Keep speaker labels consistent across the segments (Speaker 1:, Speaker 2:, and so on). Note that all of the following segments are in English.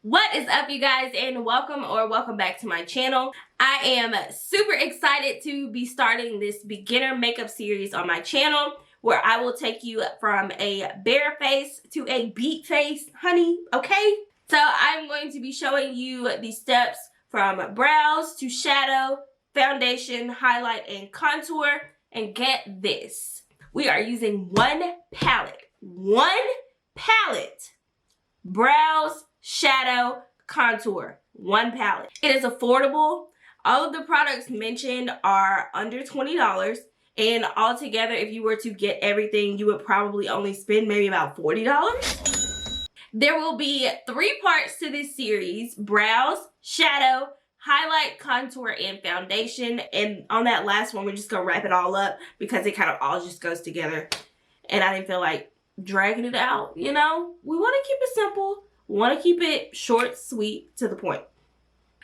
Speaker 1: What is up, you guys, and welcome back to my channel. I am super excited to be starting this beginner makeup series on my channel where I will take you from a bare face to a beat face, honey, okay? So I'm going to be showing you the steps from brows to shadow, foundation, highlight, and contour. And get this, we are using one palette, brows, shadow, contour, one palette. It is affordable. All of the products mentioned are under $20, and altogether, if you were to get everything, you would probably only spend maybe about $40. There will be 3 parts to this series: brows, shadow, highlight, contour, and foundation. And on that last one, we're just gonna wrap it all up because it kind of all just goes together, and I didn't feel like dragging it out, you know? We want to keep it simple. We want to keep it short, sweet, to the point.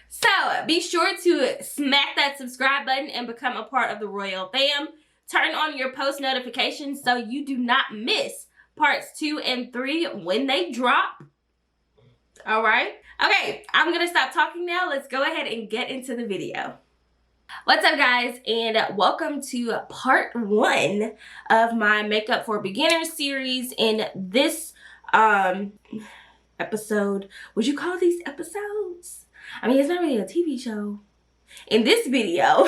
Speaker 1: So be sure to smack that subscribe button and become a part of the Royal Fam. Turn on your post notifications so you do not miss parts 2 and 3 when they drop. All right? Okay, I'm going to stop talking now. Let's go ahead and get into the video. What's up, guys, and welcome to part 1 of my Makeup for Beginners series. In this episode, would you call these episodes? I mean, it's not really a TV show. In this video,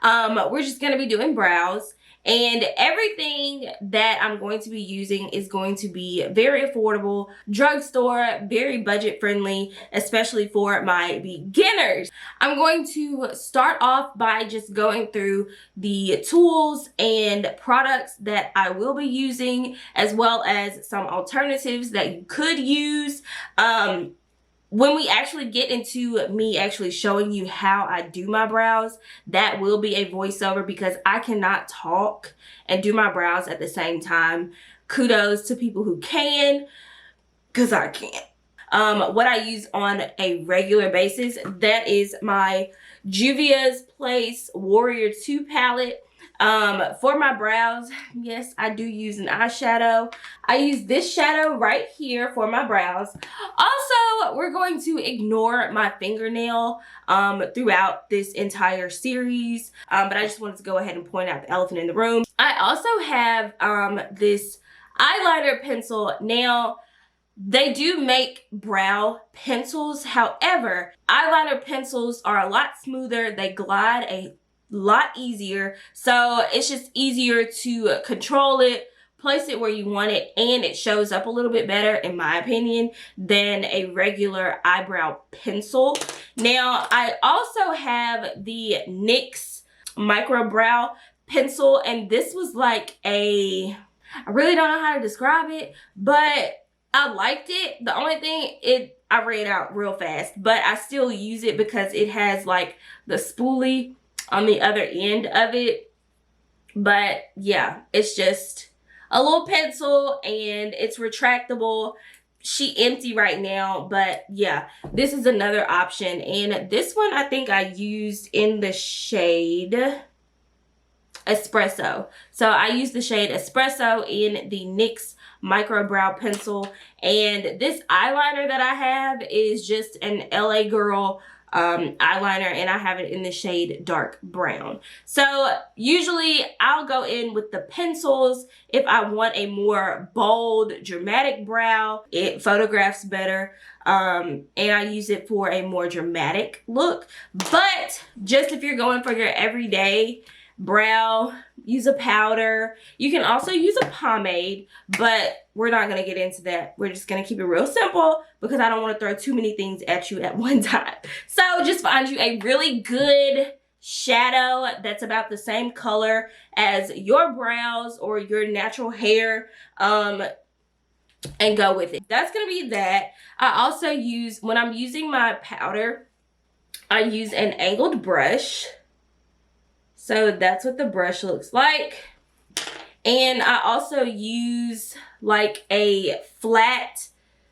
Speaker 1: we're just going to be doing brows, and everything that I'm going to be using is going to be very affordable, drugstore, very budget friendly, especially for my beginners. I'm going to start off by just going through the tools and products that I will be using, as well as some alternatives that you could use. When we actually get into me actually showing you how I do my brows, that will be a voiceover because I cannot talk and do my brows at the same time. Kudos to people who can, because I can't. What I use on a regular basis, that is my Juvia's Place Warrior 2 palette. For my brows, yes, I do use an eyeshadow. I use this shadow right here for my brows. Also, we're going to ignore my fingernail throughout this entire series, but I just wanted to go ahead and point out the elephant in the room. I also have this eyeliner pencil. Now, they do make brow pencils. However, eyeliner pencils are a lot smoother. They glide a lot easier, so it's just easier to control it, place it where you want it, and it shows up a little bit better, in my opinion, than a regular eyebrow pencil. Now, I also have the NYX micro brow pencil, and this was like I really don't know how to describe it, but I liked it. The only thing, I ran out real fast, but I still use it because it has like the spoolie on the other end of it. But yeah, it's just a little pencil and it's retractable. She empty right now, but yeah, this is another option. And this one I think I used in the shade Espresso. So I used the shade Espresso in the NYX micro brow pencil, and this eyeliner that I have is just an LA Girl eyeliner, and I have it in the shade dark brown. So usually I'll go in with the pencils if I want a more bold, dramatic brow. It photographs better, and I use it for a more dramatic look. But just if you're going for your everyday brow, use a powder. You can also use a pomade, but we're not going to get into that. We're just going to keep it real simple because I don't want to throw too many things at you at one time. So just find you a really good shadow that's about the same color as your brows or your natural hair, and go with it. That's going to be that. I also use, when I'm using my powder, I use an angled brush. So that's what the brush looks like. And I also use like a flat,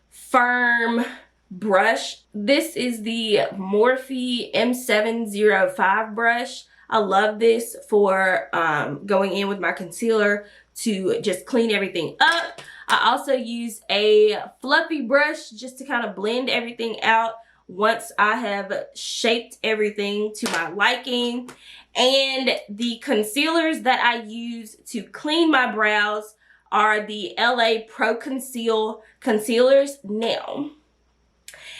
Speaker 1: firm brush. This is the Morphe M705 brush. I love this for going in with my concealer to just clean everything up. I also use a fluffy brush just to kind of blend everything out once I have shaped everything to my liking. And the concealers that I use to clean my brows are the LA Pro Conceal concealers. Now,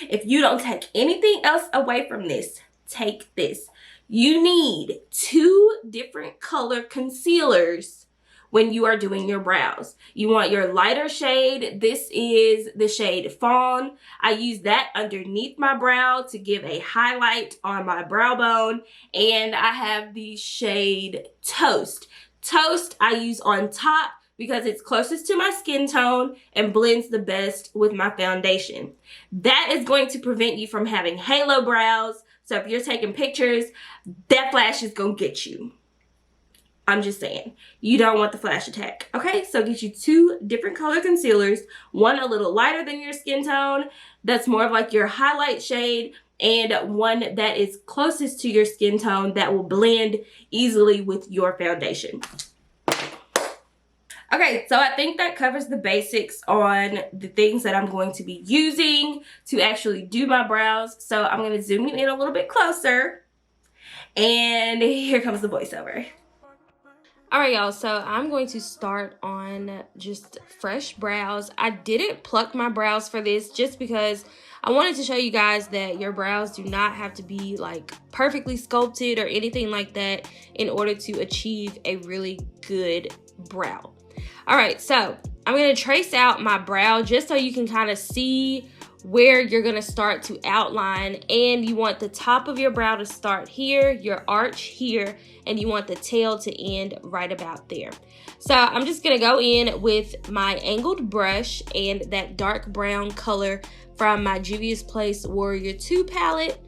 Speaker 1: if you don't take anything else away from this, take this. You need 2 different color concealers when you are doing your brows. You want your lighter shade. This is the shade Fawn. I use that underneath my brow to give a highlight on my brow bone. And I have the shade Toast. Toast I use on top because it's closest to my skin tone and blends the best with my foundation. That is going to prevent you from having halo brows. So if you're taking pictures, that flash is gonna get you. I'm just saying, you don't want the flash attack. Okay, so get you 2 different color concealers, one a little lighter than your skin tone, that's more of like your highlight shade, and one that is closest to your skin tone that will blend easily with your foundation. Okay, so I think that covers the basics on the things that I'm going to be using to actually do my brows. So I'm going to zoom you in a little bit closer. And here comes the voiceover. All right, y'all, so I'm going to start on just fresh brows. I didn't pluck my brows for this just because I wanted to show you guys that your brows do not have to be like perfectly sculpted or anything like that in order to achieve a really good brow. All right, so I'm going to trace out my brow just so you can kind of see where you're going to start to outline. And you want the top of your brow to start here, your arch here, and you want the tail to end right about there. So I'm just going to go in with my angled brush and that dark brown color from my Juvia's Place Warrior 2 palette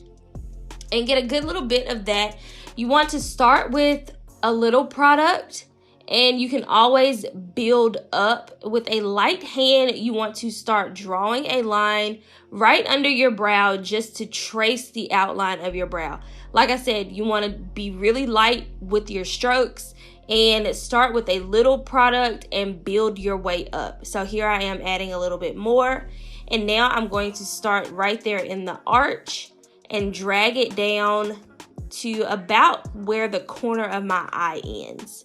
Speaker 1: and get a good little bit of that. You want to start with a little product, and you can always build up with a light hand. You want to start drawing a line right under your brow just to trace the outline of your brow. Like I said, you want to be really light with your strokes and start with a little product and build your way up. So here I am adding a little bit more. And now I'm going to start right there in the arch and drag it down to about where the corner of my eye ends.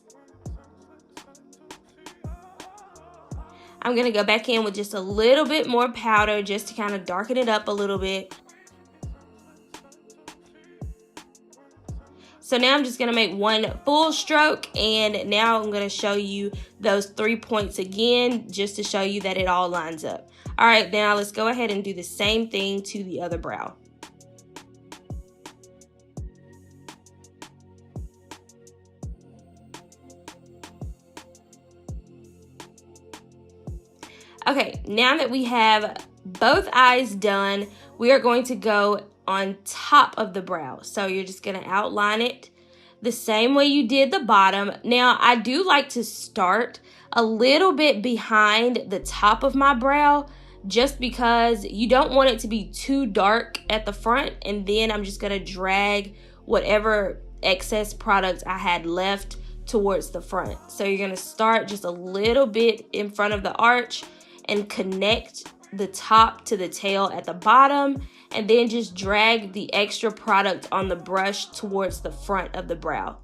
Speaker 1: I'm going to go back in with just a little bit more powder just to kind of darken it up a little bit. So now I'm just going to make one full stroke, and now I'm going to show you those 3 points again just to show you that it all lines up. All right, now let's go ahead and do the same thing to the other brow. Okay, now that we have both eyes done, we are going to go on top of the brow. So you're just going to outline it the same way you did the bottom. Now, I do like to start a little bit behind the top of my brow just because you don't want it to be too dark at the front, and then I'm just going to drag whatever excess product I had left towards the front. So you're going to start just a little bit in front of the arch and connect the top to the tail at the bottom, and then just drag the extra product on the brush towards the front of the brow.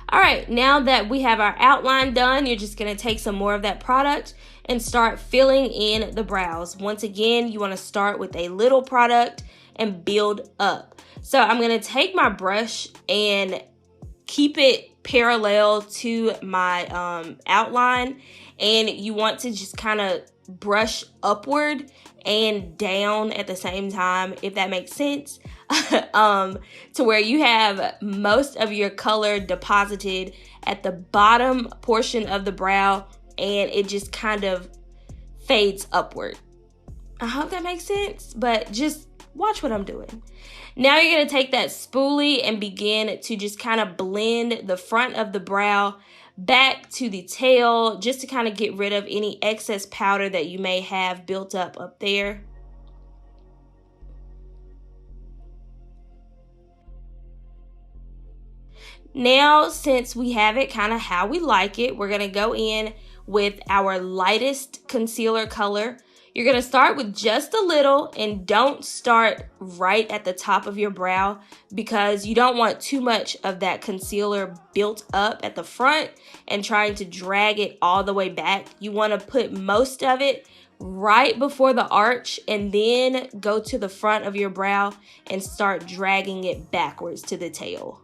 Speaker 1: All right, now that we have our outline done, you're just going to take some more of that product and start filling in the brows. Once again, you want to start with a little product and build up. So I'm going to take my brush and keep it parallel to my outline, and you want to just kind of brush upward and down at the same time, if that makes sense, to where you have most of your color deposited at the bottom portion of the brow and it just kind of fades upward. I hope that makes sense, but just watch what I'm doing. Now you're going to take that spoolie and begin to just kind of blend the front of the brow back to the tail just to kind of get rid of any excess powder that you may have built up there. Now, since we have it kind of how we like it, we're going to go in with our lightest concealer color. You're going to start with just a little, and don't start right at the top of your brow because you don't want too much of that concealer built up at the front and trying to drag it all the way back. You want to put most of it right before the arch and then go to the front of your brow and start dragging it backwards to the tail.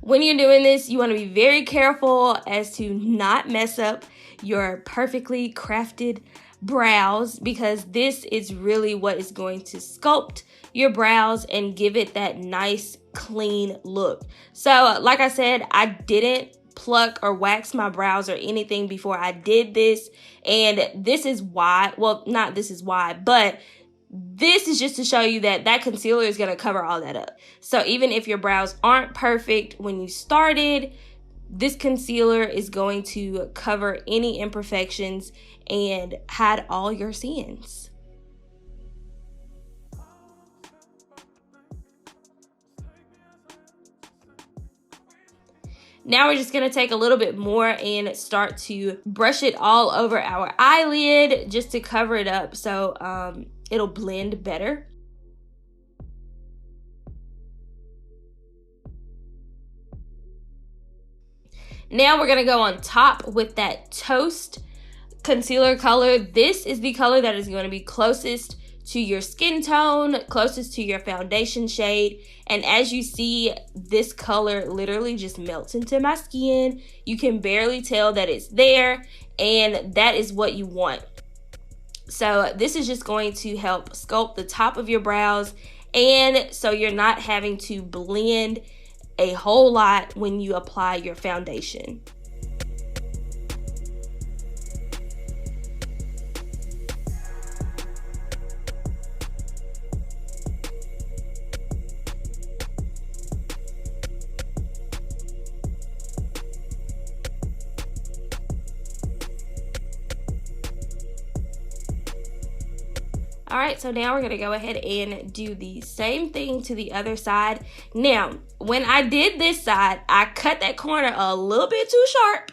Speaker 1: When you're doing this, you want to be very careful as to not mess up your perfectly crafted brows, because this is really what is going to sculpt your brows and give it that nice, clean look. So, like I said, I didn't pluck or wax my brows or anything before I did this, and this is why, well, not this is why, but this is just to show you that that concealer is going to cover all that up. So even if your brows aren't perfect when you started, this concealer is going to cover any imperfections and hide all your sins. Now we're just going to take a little bit more and start to brush it all over our eyelid just to cover it up so it'll blend better. Now we're going to go on top with that Toast concealer color. This is the color that is going to be closest to your skin tone, closest to your foundation shade. And as you see, this color literally just melts into my skin. You can barely tell that it's there, and that is what you want. So this is just going to help sculpt the top of your brows, and so you're not having to blend a whole lot when you apply your foundation. All right, so now we're gonna go ahead and do the same thing to the other side. Now, when I did this side, I cut that corner a little bit too sharp,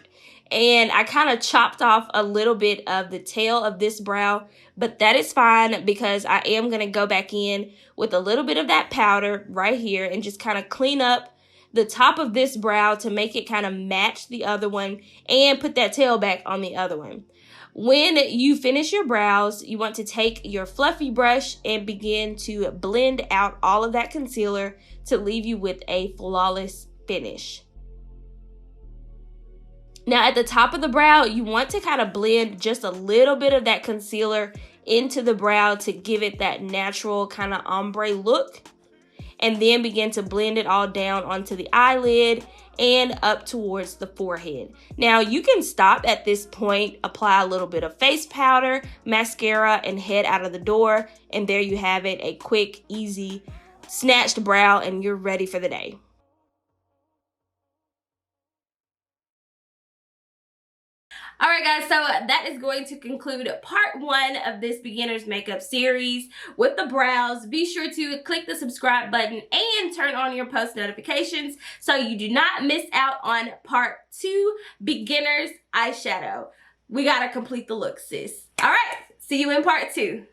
Speaker 1: and I kind of chopped off a little bit of the tail of this brow, but that is fine because I am gonna go back in with a little bit of that powder right here and just kind of clean up the top of this brow to make it kind of match the other one and put that tail back on the other one. When you finish your brows, you want to take your fluffy brush and begin to blend out all of that concealer to leave you with a flawless finish. Now at the top of the brow, you want to kind of blend just a little bit of that concealer into the brow to give it that natural kind of ombre look, and then begin to blend it all down onto the eyelid and up towards the forehead. Now you can stop at this point, apply a little bit of face powder, mascara, and head out of the door, and there you have it, a quick, easy, snatched brow, and you're ready for the day. All right, guys, so that is going to conclude part 1 of this beginner's makeup series with the brows. Be sure to click the subscribe button and turn on your post notifications so you do not miss out on part 2, beginner's eyeshadow. We gotta complete the look, sis. All right, see you in part 2.